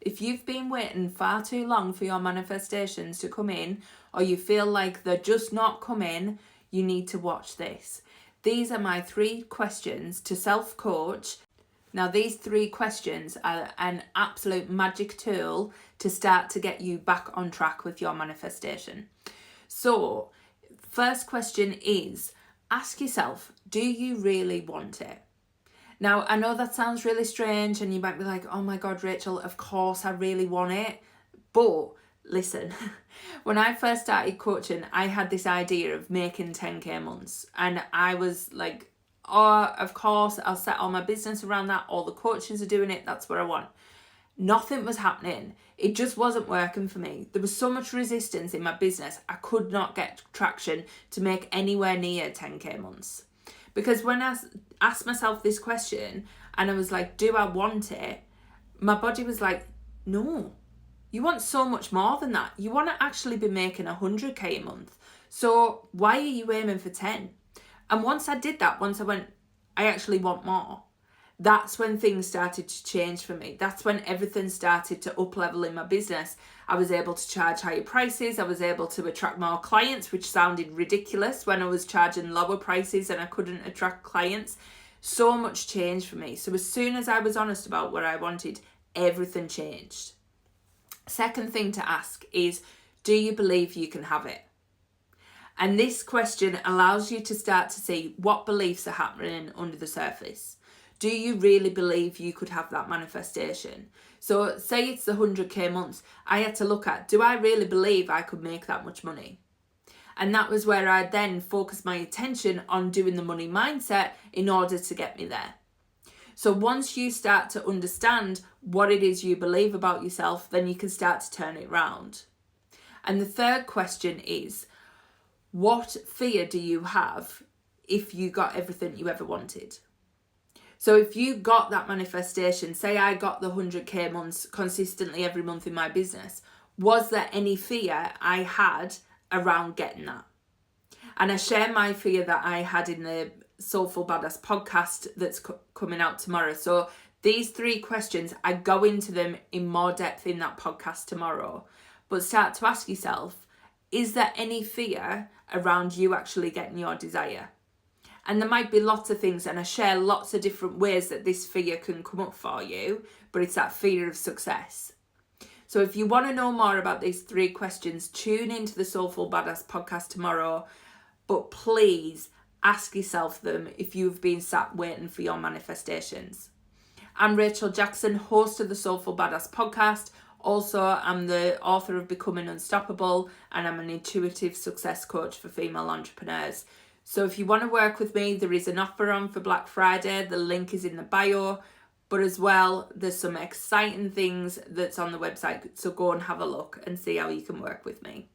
If you've been waiting far too long for your manifestations to come in, or you feel like they're just not coming, you need to watch this. These are my 3 questions to self-coach. Now, these 3 questions are an absolute magic tool to start to get you back on track with your manifestation. So, first question is, ask yourself, do you really want it? Now, I know that sounds really strange and you might be like, oh my God, Rachel, of course I really want it. But listen, when I first started coaching, I had this idea of making 10k months. And I was like, oh, of course, I'll set all my business around that. All the coaches are doing it. That's what I want. Nothing was happening. It just wasn't working for me. There was so much resistance in my business. I could not get traction to make anywhere near 10k months. Because when I asked myself this question and I was like, do I want it? My body was like, no, you want so much more than that. You want to actually be making 100k a month. So why are you aiming for 10? And once I did that, once I went, I actually want more. That's when things started to change for me. That's when everything started to up level in my business. I was able to charge higher prices. I was able to attract more clients, which sounded ridiculous when I was charging lower prices and I couldn't attract clients. So much changed for me. So as soon as I was honest about what I wanted, everything changed. Second thing to ask is, do you believe you can have it? And this question allows you to start to see what beliefs are happening under the surface. Do you really believe you could have that manifestation? So say it's the 100k months. I had to look at, do I really believe I could make that much money? And that was where I then focused my attention on doing the money mindset in order to get me there. So once you start to understand what it is you believe about yourself, then you can start to turn it around. And the third question is, what fear do you have if you got everything you ever wanted? So if you got that manifestation, say I got the 100k months consistently every month in my business, was there any fear I had around getting that? And I share my fear that I had in the Soulful Badass podcast that's coming out tomorrow. So these 3 questions, I go into them in more depth in that podcast tomorrow. But start to ask yourself, is there any fear around you actually getting your desire? And there might be lots of things, and I share lots of different ways that this fear can come up for you, but it's that fear of success. So if you want to know more about these 3 questions, tune into the Soulful Badass podcast tomorrow, but please ask yourself them if you've been sat waiting for your manifestations. I'm Rachel Jackson, host of the Soulful Badass podcast. Also, I'm the author of Becoming Unstoppable, and I'm an intuitive success coach for female entrepreneurs. So if you want to work with me, there is an offer on for Black Friday. The link is in the bio. But as well, there's some exciting things that's on the website. So go and have a look and see how you can work with me.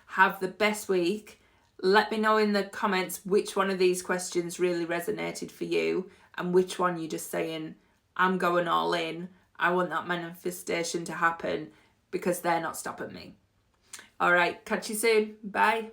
Have the best week. Let me know in the comments which one of these questions really resonated for you and which one you're just saying, I'm going all in. I want that manifestation to happen because they're not stopping me. All right, catch you soon. Bye.